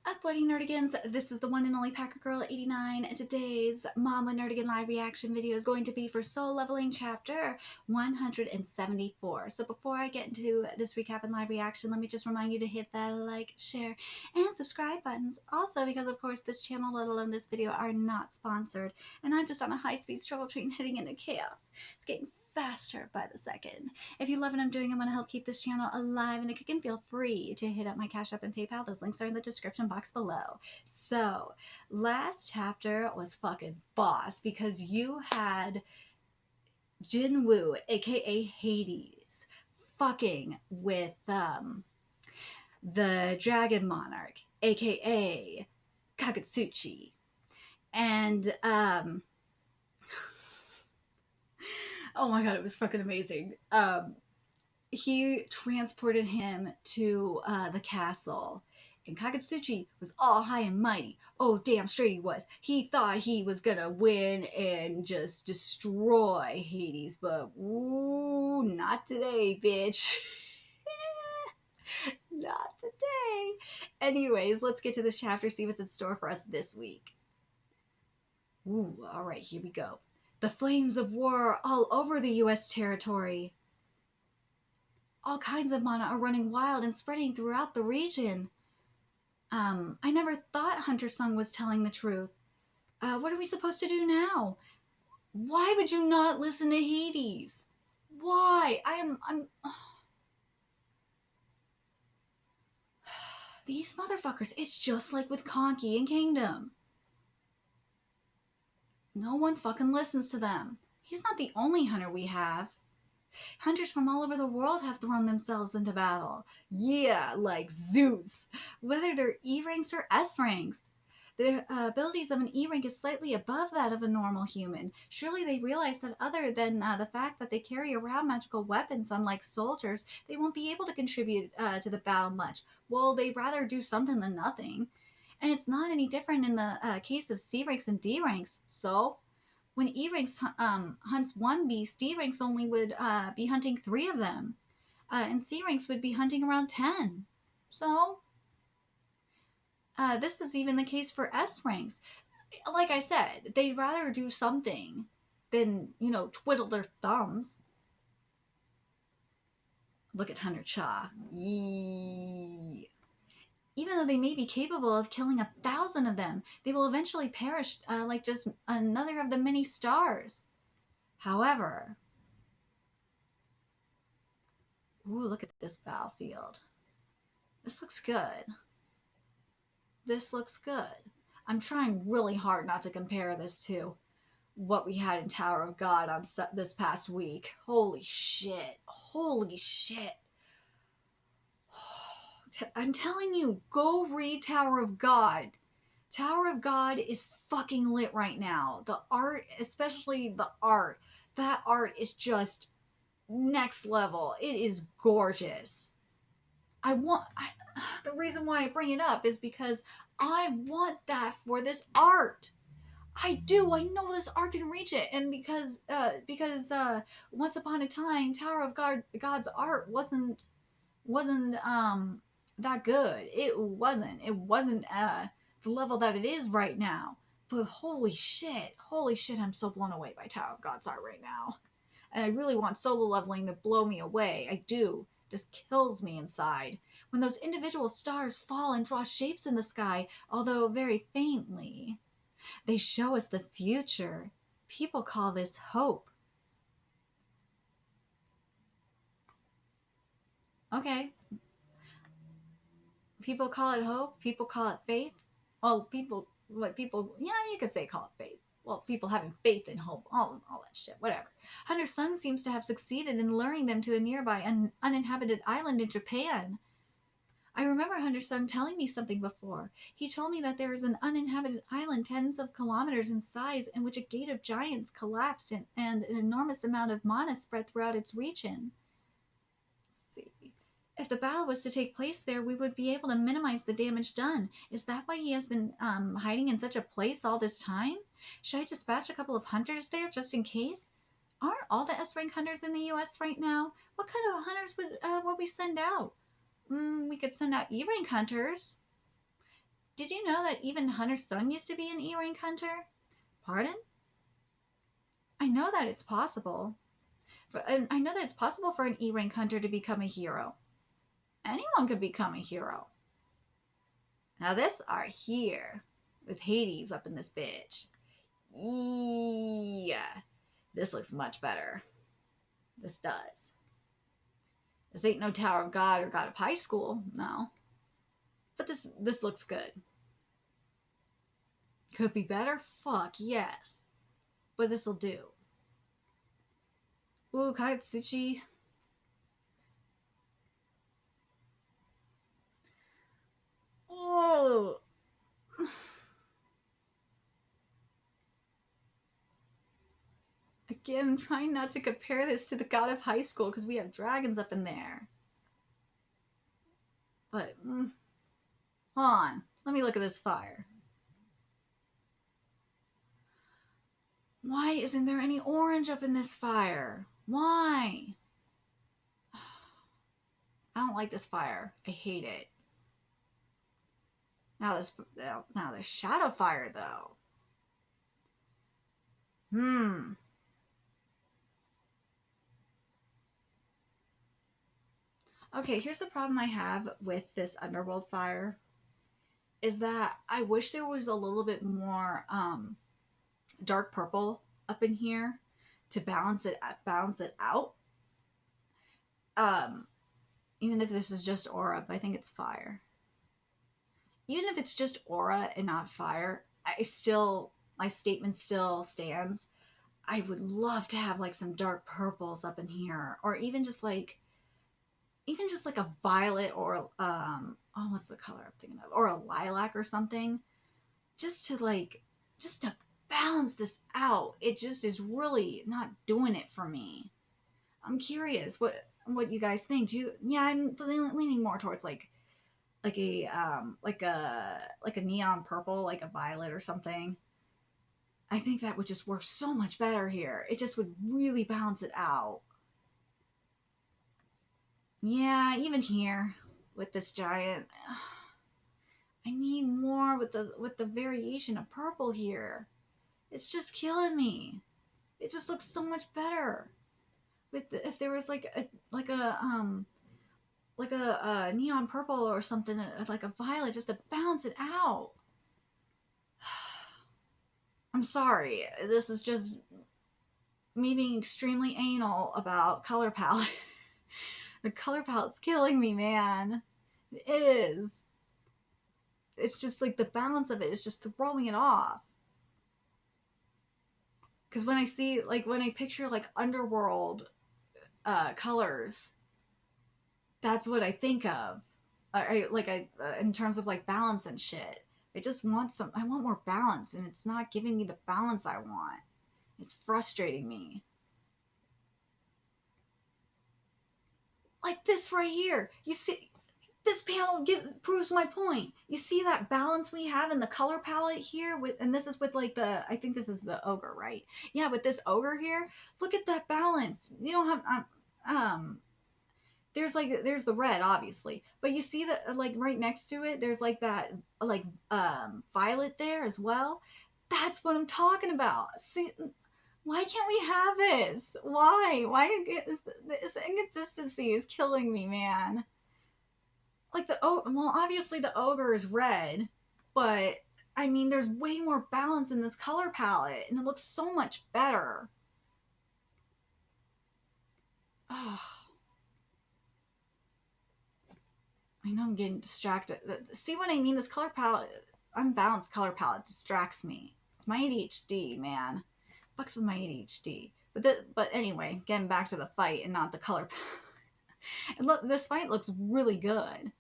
Up, Buddy Nerdigans, this is the one and only Packer Girl 89, and today's Mama Nerdigan live reaction video is going to be for Soul Leveling Chapter 174. So before I get into this recap and live reaction, let me just remind you to hit that like, share, and subscribe buttons. Also, because of course this channel, let alone this video, are not sponsored, and I'm just on a high-speed struggle train heading into chaos. It's getting faster by the second. If you love what I'm doing and want to help keep this channel alive and kicking, feel free to hit up my Cash App and PayPal. Those links are in the description box below. So, last chapter was fucking boss because you had Jinwoo, aka Hades, fucking with the Dragon Monarch, aka Kagutsuchi. And oh my god, it was fucking amazing. He transported him to the castle, and Kagutsuchi was all high and mighty. Oh, damn straight he was. He thought he was gonna win and just destroy Hades, but ooh, not today, bitch. Not today. Anyways, let's get to this chapter, see what's in store for us this week. Ooh, alright, here we go. The flames of war are all over the U.S. territory. All kinds of mana are running wild and spreading throughout the region. I never thought Hunter Sung was telling the truth. What are we supposed to do now? Why would you not listen to Hades? Why? I'm... These motherfuckers, it's just like with Conky and Kingdom. No one fucking listens to them. He's not the only hunter we have. Hunters from all over the world have thrown themselves into battle. Yeah, like Zeus. Whether they're E ranks or S ranks. The abilities of an E rank is slightly above that of a normal human. Surely they realize that other than the fact that they carry around magical weapons, unlike soldiers, they won't be able to contribute to the battle much. Well, they'd rather do something than nothing. And it's not any different in the case of C ranks and D ranks. So, when E ranks hunts one beast, D ranks only would be hunting 3 of them, and C ranks would be hunting around 10. So, this is even the case for S ranks. Like I said, they'd rather do something than, twiddle their thumbs. Look at Hunter Cha. Yee. Even though they may be capable of killing 1,000 of them, they will eventually perish like just another of the many stars. However, ooh, look at this battlefield. This looks good. This looks good. I'm trying really hard not to compare this to what we had in Tower of God on this past week. Holy shit. Holy shit. I'm telling you, go read Tower of God. Tower of God is fucking lit right now. The art, especially the art, that art is just next level. It is gorgeous. The reason why I bring it up is because I want that for this art. I do. I know this art can reach it, and because once upon a time, Tower of God's art wasn't that good. It wasn't. It wasn't the level that it is right now. But holy shit, I'm so blown away by Tower of God's art right now. And I really want solo leveling to blow me away. I do. It just kills me inside. When those individual stars fall and draw shapes in the sky, although very faintly, they show us the future. People call this hope. Okay. People call it hope. People call it faith. Well, yeah, you could say call it faith. Well, people having faith and hope, all that shit, whatever. Hunter Sung seems to have succeeded in luring them to a nearby uninhabited island in Japan. I remember Hunter Sung telling me something before. He told me that there is an uninhabited island tens of kilometers in size in which a gate of giants collapsed and an enormous amount of mana spread throughout its region. Let's see. If the battle was to take place there, we would be able to minimize the damage done. Is that why he has been hiding in such a place all this time? Should I dispatch a couple of hunters there just in case? Aren't all the S-rank hunters in the U.S. right now? What kind of hunters would we send out? We could send out E-rank hunters. Did you know that even Hunter's son used to be an E-rank hunter? Pardon? I know that it's possible. And I know that it's possible for an E-rank hunter to become a hero. Anyone could become a hero. Now this are here with Hades up in this bitch. Yeah. This looks much better. This does. This ain't no Tower of God or God of High School, no. But this looks good. Could be better? Fuck yes. But this'll do. Ooh, Katsuchi. Oh. Again, I'm trying not to compare this to the God of High School because we have dragons up in there. But, hold on. Let me look at this fire. Why isn't there any orange up in this fire? Why? I don't like this fire. I hate it. Now there's shadow fire though. Okay, here's the problem I have with this underworld fire is that I wish there was a little bit more dark purple up in here to balance it out. Even if this is just aura, but I think it's fire. Even if it's just aura and not fire, my statement still stands. I would love to have like some dark purples up in here, or even just like a violet or what's the color I'm thinking of, or a lilac or something, just to balance this out. It just is really not doing it for me. I'm curious what you guys think. I'm leaning more towards like a neon purple, like a violet or something. I think that would just work so much better here. It just would really balance it out. Yeah, even here with this giant, I need more with the variation of purple here. It's just killing me. It just looks so much better. If there was like a neon purple or something, like a violet, just to balance it out. I'm sorry. This is just me being extremely anal about color palette. The color palette's killing me, man. It is. It's just like the balance of it is just throwing it off. Because when I picture like underworld colors, that's what I think of. In terms of like balance and shit. I want more balance, and it's not giving me the balance I want. It's frustrating me. Like this right here. You see, this panel proves my point. You see that balance we have in the color palette here and this is with like I think this is the ogre, right? Yeah, with this ogre here, look at that balance. You don't have, there's the red obviously, but you see that like right next to it, there's like that violet there as well. That's what I'm talking about. See, why can't we have this? Why this inconsistency is killing me, man. Like obviously the ogre is red, but I mean there's way more balance in this color palette and it looks so much better. Oh. I know I'm getting distracted. See what I mean? This color palette, unbalanced color palette distracts me. It's my ADHD, man. Fucks with my ADHD. But anyway, getting back to the fight and not the color palette. And look, this fight looks really good.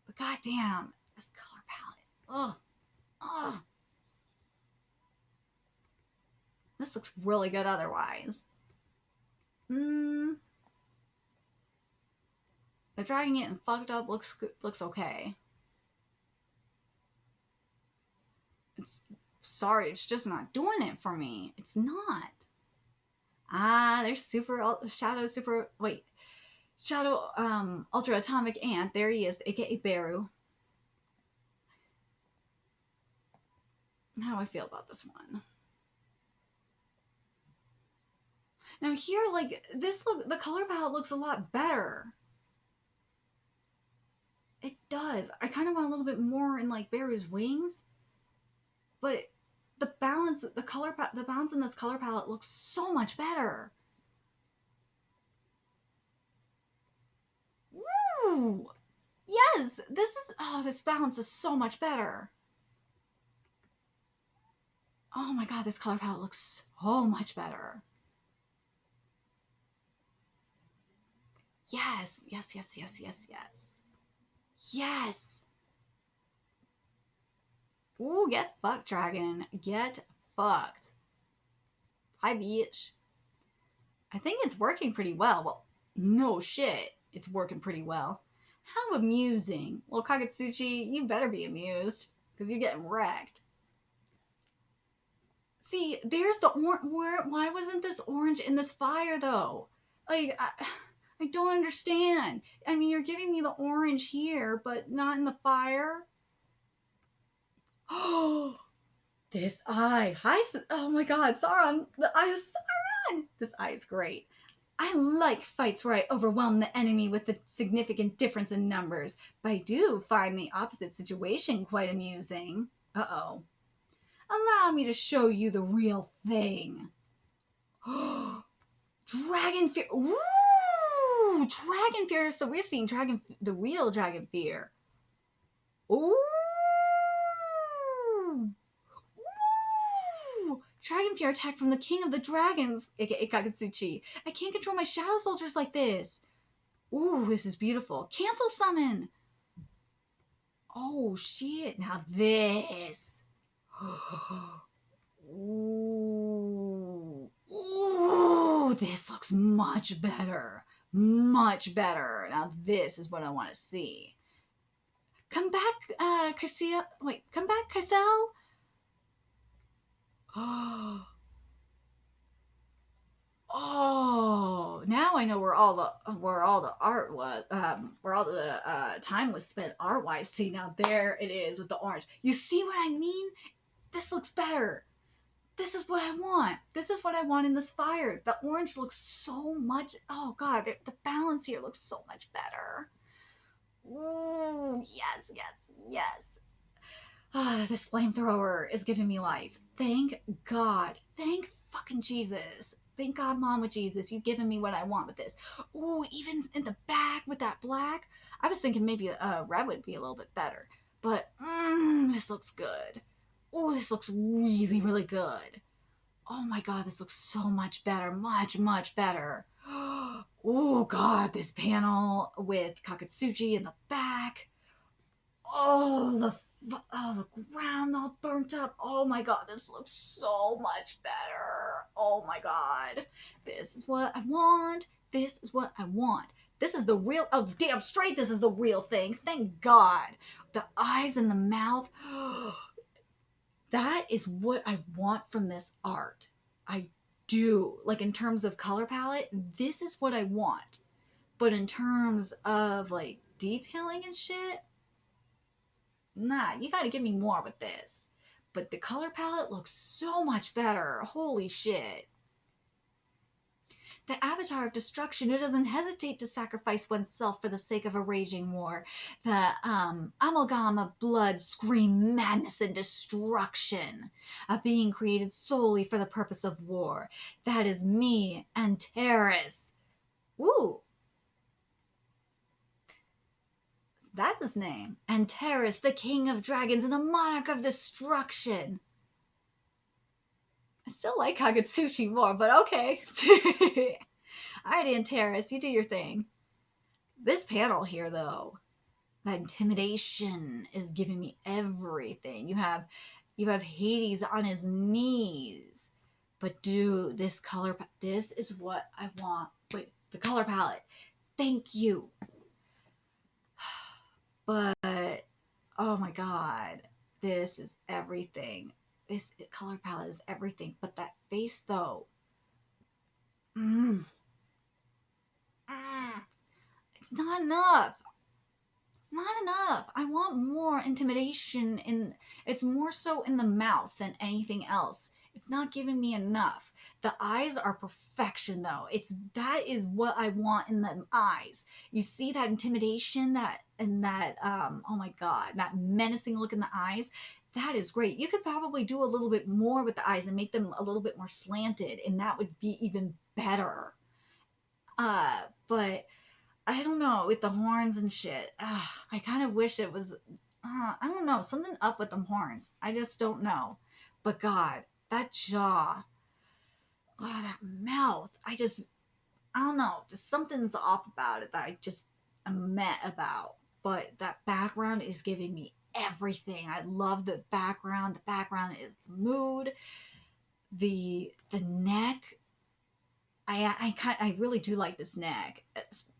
But goddamn, this color palette. Ugh. Ugh. This looks really good otherwise. The dragging it and fucked up looks okay. It's just not doing it for me. It's not. There's Shadow Ultra Atomic Ant. There he is, aka Beru. how I feel about this one. Now here, like, the color palette looks a lot better. It does. I kind of want a little bit more in, like, Beru's wings, but the balance in this color palette looks so much better. Woo! Yes, this balance is so much better. Oh my god, this color palette looks so much better. Yes, yes, yes, yes, yes, yes. Yes. Ooh, get fucked, dragon. Get fucked. Hi, bitch. I think it's working pretty well. Well, no shit. It's working pretty well. How amusing. Well, Kagutsuchi, you better be amused, because you're getting wrecked. See, there's the why wasn't this orange in this fire, though? Like, I don't understand. I mean, you're giving me the orange here, but not in the fire? Oh, this eye. Hi, oh my god, Sauron. The eye of Sauron. This eye is great. I like fights where I overwhelm the enemy with a significant difference in numbers, but I do find the opposite situation quite amusing. Uh-oh. Allow me to show you the real thing. Dragon fear. Ooh, dragon fear. So we're seeing the real dragon fear. Ooh. Ooh. Dragon fear attack from the king of the dragons, aka Kagutsuchi. I can't control my shadow soldiers like this. Ooh, this is beautiful. Cancel summon. Oh shit! Now this. Ooh. Ooh, this looks much better. Much better. Now this is what I want to see. Come back, Kaisia. Wait, come back, Kaisel. Oh. Oh, now I know where all the art was, where all the time was spent art wise. See, now there it is with the orange. You see what I mean? This looks better. This is what I want. This is what I want in this fire. The orange looks so much. Oh god, the balance here looks so much better. Ooh, yes, yes, yes. Ah, this flamethrower is giving me life. Thank God. Thank fucking Jesus. Thank God, Mom, with Jesus. You've given me what I want with this. Ooh, even in the back with that black. I was thinking maybe red would be a little bit better. But, this looks good. Ooh, this looks really, really good. Oh my God, this looks so much better. Much, much better. Oh God, this panel with Kakatsuchi in the back. Oh, the ground all burnt up. Oh my god, this looks so much better. Oh my god. This is what I want. This is what I want. This is the real, oh damn straight, this is the real thing. Thank God. The eyes and the mouth. That is what I want from this art. I do. Like in terms of color palette, this is what I want. But in terms of like detailing and shit, nah, you gotta give me more with this. But the color palette looks so much better. Holy shit. The avatar of destruction who doesn't hesitate to sacrifice oneself for the sake of a raging war. The amalgam of blood, scream madness and destruction. A being created solely for the purpose of war. That is me, Antares. Woo! That's his name. Antares, the king of dragons and the monarch of destruction. I still like Kagutsuchi more, but okay. Alright, Antares, you do your thing. This panel here, though, that intimidation is giving me everything. You have Hades on his knees. But dude, this color, this is what I want. Wait, the color palette. Thank you. But, oh my god, this is everything. This color palette is everything. But that face, though. It's not enough. It's not enough. I want more intimidation it's more so in the mouth than anything else. It's not giving me enough. The eyes are perfection though. That is what I want in the eyes. You see that intimidation, that oh my god, that menacing look in the eyes. That is great. You could probably do a little bit more with the eyes and make them a little bit more slanted, and that would be even better. But I don't know, with the horns and shit. I kind of wish it was. I don't know, something up with them horns. I just don't know. But God, that jaw, that mouth. I don't know. Just something's off about it that I just am met about. But that background is giving me everything. I love the background. The background is the mood. The neck. I really do like this neck,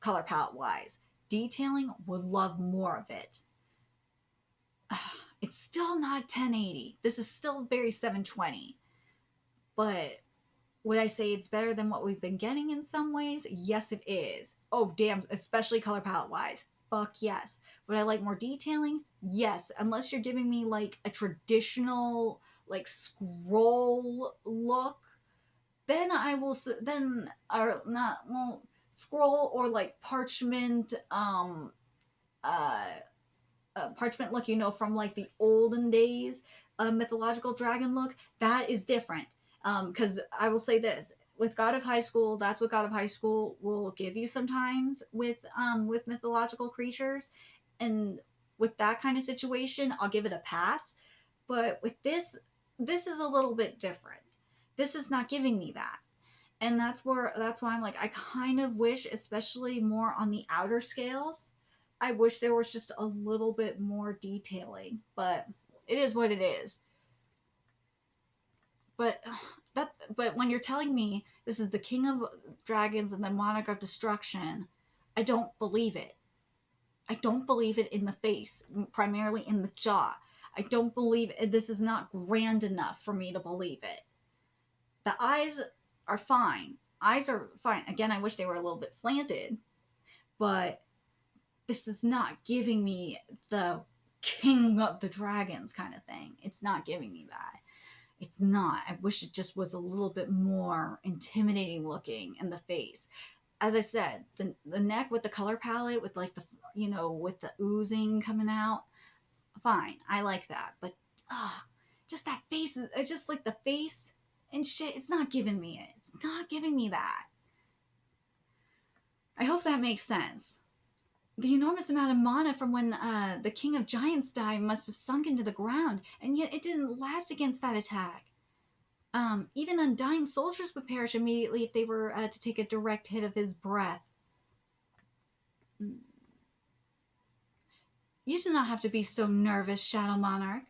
color palette wise. Detailing, would love more of it. It's still not 1080. This is still very 720. But would I say it's better than what we've been getting in some ways? Yes, it is. Oh, damn, especially color palette wise. Fuck yes. Would I like more detailing? Yes, unless you're giving me like a traditional like scroll look, then I will then or not well scroll or like uh parchment look, from like the olden days, mythological dragon look. That is different. Because I will say this, with God of High School, that's what God of High School will give you sometimes with mythological creatures, and with that kind of situation, I'll give it a pass. But with this is a little bit different. This is not giving me that. And that's why I'm like, I kind of wish, especially more on the outer scales, I wish there was just a little bit more detailing. But it is what it is. But but when you're telling me this is the king of dragons and the monarch of destruction, I don't believe it. I don't believe it in the face, primarily in the jaw. I don't believe it. This is not grand enough for me to believe it. The eyes are fine. Eyes are fine. Again, I wish they were a little bit slanted, but this is not giving me the king of the dragons kind of thing. It's not giving me that. It's not. I wish it just was a little bit more intimidating looking in the face. As I said, the neck with the color palette, with like with the oozing coming out, fine. I like that. But just that face is just like the face and shit. It's not giving me it. It's not giving me that. I hope that makes sense. The enormous amount of mana from when the King of Giants died must have sunk into the ground, and yet it didn't last against that attack. Even undying soldiers would perish immediately if they were to take a direct hit of his breath. You do not have to be so nervous, Shadow Monarch.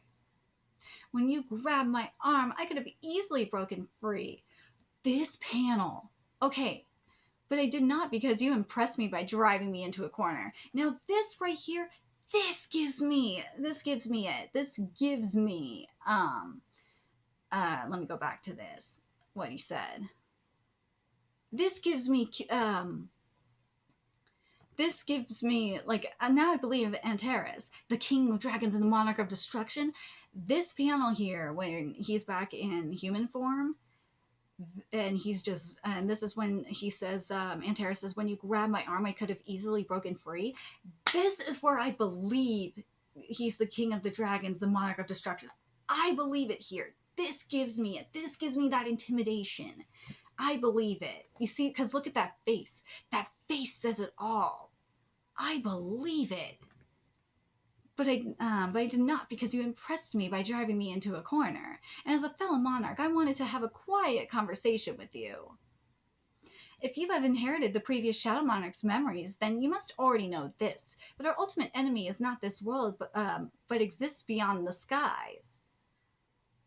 When you grabbed my arm, I could have easily broken free. This panel. Okay, but I did not, because you impressed me by driving me into a corner. Now this right here, this gives me it. This gives me, let me go back to this, what he said. This gives me, like, now I believe Antares, the king of dragons and the monarch of destruction. This panel here, when he's back in human form, and this is when he says, Antares says, when you grab my arm, I could have easily broken free. This is where I believe he's the king of the dragons, the monarch of destruction. I believe it here. This gives me it. This gives me that intimidation. I believe it. You see, because look at that face. That face says it all. I believe it. But I did not, because you impressed me by driving me into a corner. And as a fellow monarch, I wanted to have a quiet conversation with you. If you have inherited the previous Shadow Monarch's memories, then you must already know this. But our ultimate enemy is not this world, but exists beyond the skies.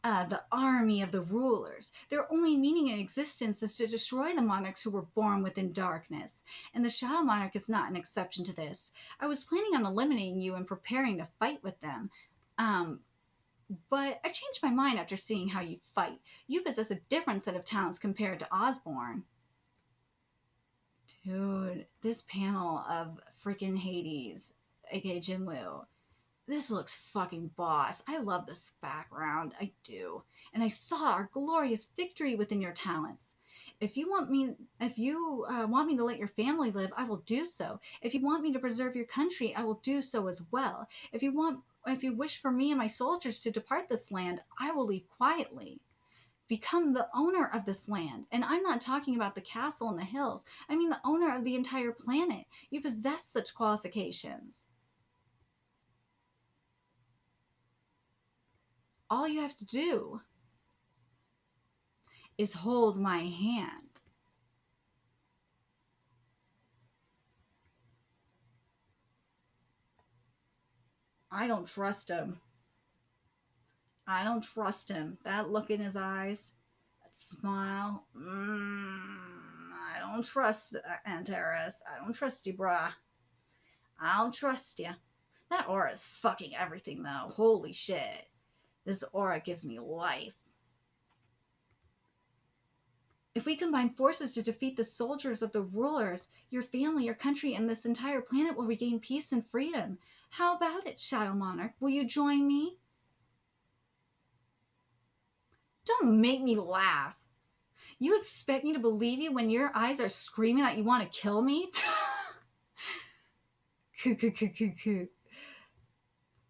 The army of the rulers. Their only meaning in existence is to destroy the monarchs who were born within darkness. And the Shadow Monarch is not an exception to this. I was planning on eliminating you and preparing to fight with them. But I've changed my mind after seeing how you fight. You possess a different set of talents compared to Osborne. Dude, this panel of freaking Hades. aka Jinwoo. This looks fucking boss. I love this background. I do. And I saw our glorious victory within your talents. If you want me to let your family live, I will do so. If you want me to preserve your country, I will do so as well. If you wish for me and my soldiers to depart this land, I will leave quietly. Become the owner of this land. And I'm not talking about the castle in the hills. I mean the owner of the entire planet. You possess such qualifications. All you have to do is hold my hand. I don't trust him. I don't trust him. That look in his eyes, that smile. I don't trust Antares. I don't trust you, bruh. I don't trust you. That aura is fucking everything, though. Holy shit. This aura gives me life. If we combine forces to defeat the soldiers of the rulers, your family, your country, and this entire planet will regain peace and freedom. How about it, Shadow Monarch? Will you join me? Don't make me laugh. You expect me to believe you when your eyes are screaming that you want to kill me?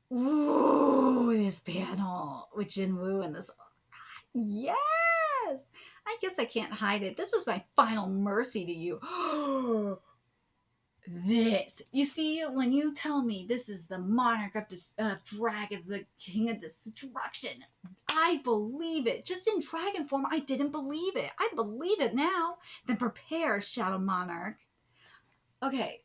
Ooh, this panel with Jinwoo and this. Yes! I guess I can't hide it. This was my final mercy to you. This. You see, when you tell me this is the monarch of dragons, the king of destruction, I believe it. Just in dragon form, I didn't believe it. I believe it now. Then prepare, Shadow Monarch. Okay.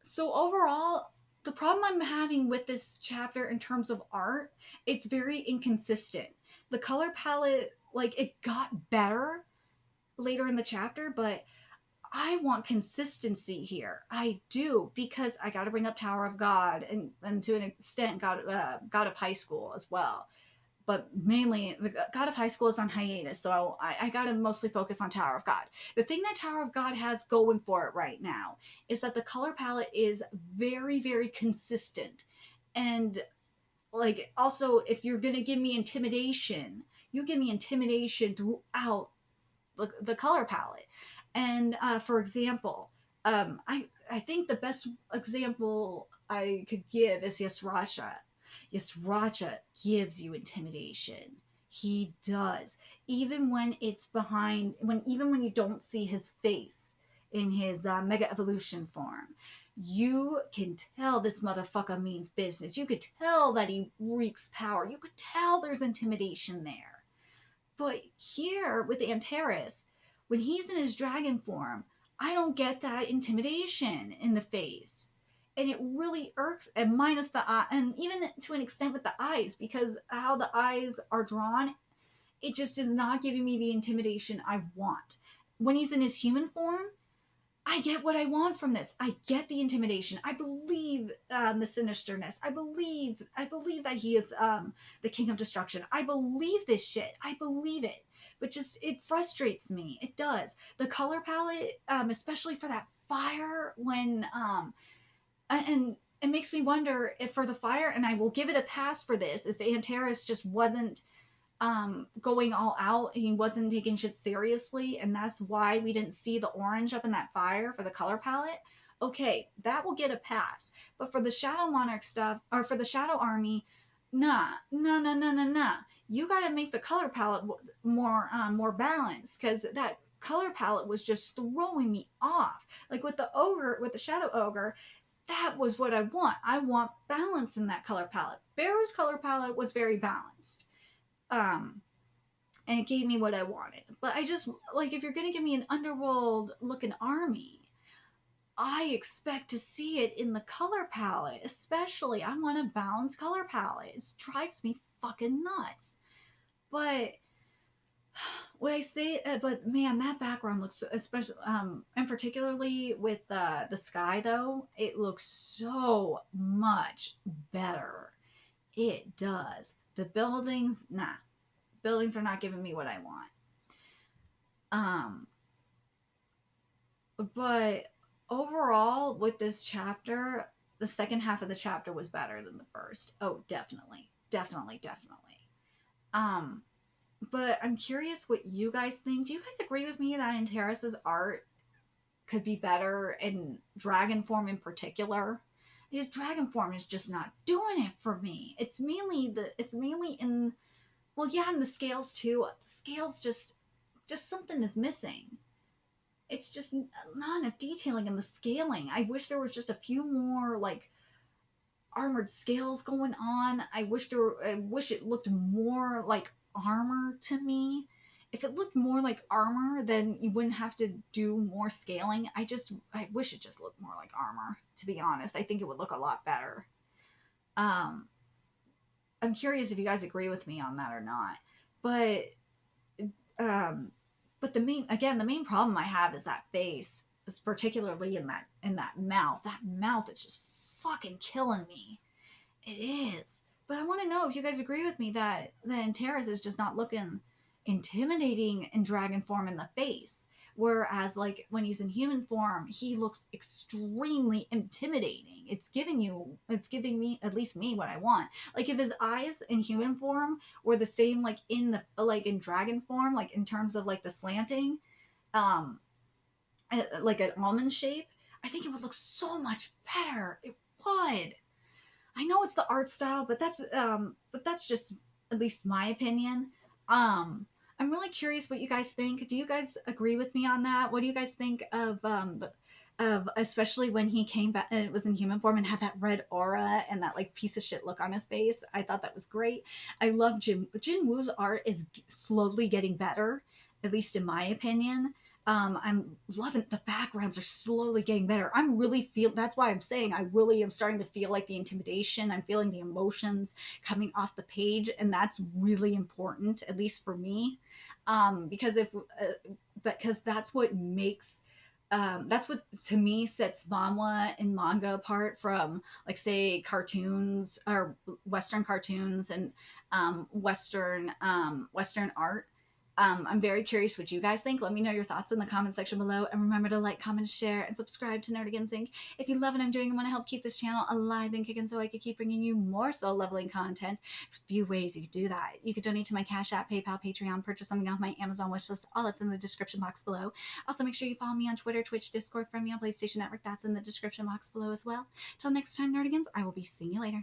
So overall, the problem I'm having with this chapter in terms of art, it's very inconsistent. The color palette, like, it got better later in the chapter, but I want consistency here. I do, because I got to bring up Tower of God and to an extent God of High School as well. But mainly, God of High School is on hiatus, so I got to mostly focus on Tower of God. The thing that Tower of God has going for it right now is that the color palette is very, very consistent. And, like, also, if you're going to give me intimidation, you give me intimidation throughout the color palette. And for example, I think the best example I could give is Yasracha. Yasracha gives you intimidation. He does, even when it's behind, even when you don't see his face in his mega evolution form. You can tell this motherfucker means business. You could tell that he wreaks power. You could tell there's intimidation there. But here with Antares, when he's in his dragon form, I don't get that intimidation in the face. And it really irks, and minus the eye, and even to an extent with the eyes, because how the eyes are drawn, it just is not giving me the intimidation I want. When he's in his human form, I get what I want from this. I get the intimidation. I believe the sinisterness. I believe that he is the king of destruction. I believe this shit. I believe it. But just, it frustrates me. It does. The color palette, especially for that fire, and it makes me wonder if for the fire, and I will give it a pass for this, if Antares just wasn't going all out, he wasn't taking shit seriously, and that's why we didn't see the orange up in that fire for the color palette. Okay, that will get a pass. But for the Shadow Monarch stuff, or for the Shadow Army, nah. You gotta make the color palette more balanced, because that color palette was just throwing me off. Like with the ogre, with the Shadow Ogre, that was what I want. I want balance in that color palette. Barrow's color palette was very balanced. And it gave me what I wanted. But I just, like, if you're gonna give me an underworld looking army, I expect to see it in the color palette. Especially, I want a balanced color palette. It drives me fucking nuts. But what I say, but man, that background looks, especially, and particularly with the sky though, it looks so much better. It does. The buildings, nah. Buildings are not giving me what I want. But overall, with this chapter, the second half of the chapter was better than the first. Oh, definitely. Definitely, definitely. Um, but I'm curious what you guys think. Do you guys agree with me that Antares's art could be better in dragon form in particular? Because dragon form is just not doing it for me. It's mainly in, well, yeah, in the scales too. The scales just something is missing. It's just not enough detailing in the scaling. I wish there was just a few more like armored scales going on. I wish it looked more like armor to me. If it looked more like armor, then you wouldn't have to do more scaling. I wish it just looked more like armor, to be honest. I think it would look a lot better. Um I'm curious if you guys agree with me on that or not. But um but the main problem I have is that face, is particularly in that mouth. That mouth is just fucking killing me. It is. But I want to know if you guys agree with me that Antares is just not looking intimidating in dragon form in the face. Whereas, like, when he's in human form, he looks extremely intimidating. It's giving me, at least me, what I want. Like, if his eyes in human form were the same, like in dragon form, like in terms of like the slanting, um, like an almond shape, I think it would look so much better. It would. I know it's the art style, but that's just at least my opinion. Um, I'm really curious what you guys think. Do you guys agree with me on that? What do you guys think of especially when he came back and it was in human form and had that red aura and that like piece of shit look on his face? I thought that was great. I love Jin Woo's art is slowly getting better, at least in my opinion. I'm loving the backgrounds are slowly getting better. I'm really feel that's why I'm saying I really am starting to feel like the intimidation. I'm feeling the emotions coming off the page, and that's really important, at least for me, because if because that's what to me sets manhwa and manga apart from like say cartoons or Western cartoons and Western art. I'm very curious what you guys think. Let me know your thoughts in the comment section below. And remember to like, comment, share, and subscribe to Nerdigans Inc. If you love what I'm doing and want to help keep this channel alive and kicking so I can keep bringing you more soul leveling content, there's a few ways you can do that. You can donate to my Cash App, PayPal, Patreon, purchase something off my Amazon wishlist. All that's in the description box below. Also, make sure you follow me on Twitter, Twitch, Discord, friend me on PlayStation Network. That's in the description box below as well. Till next time, Nerdigans, I will be seeing you later.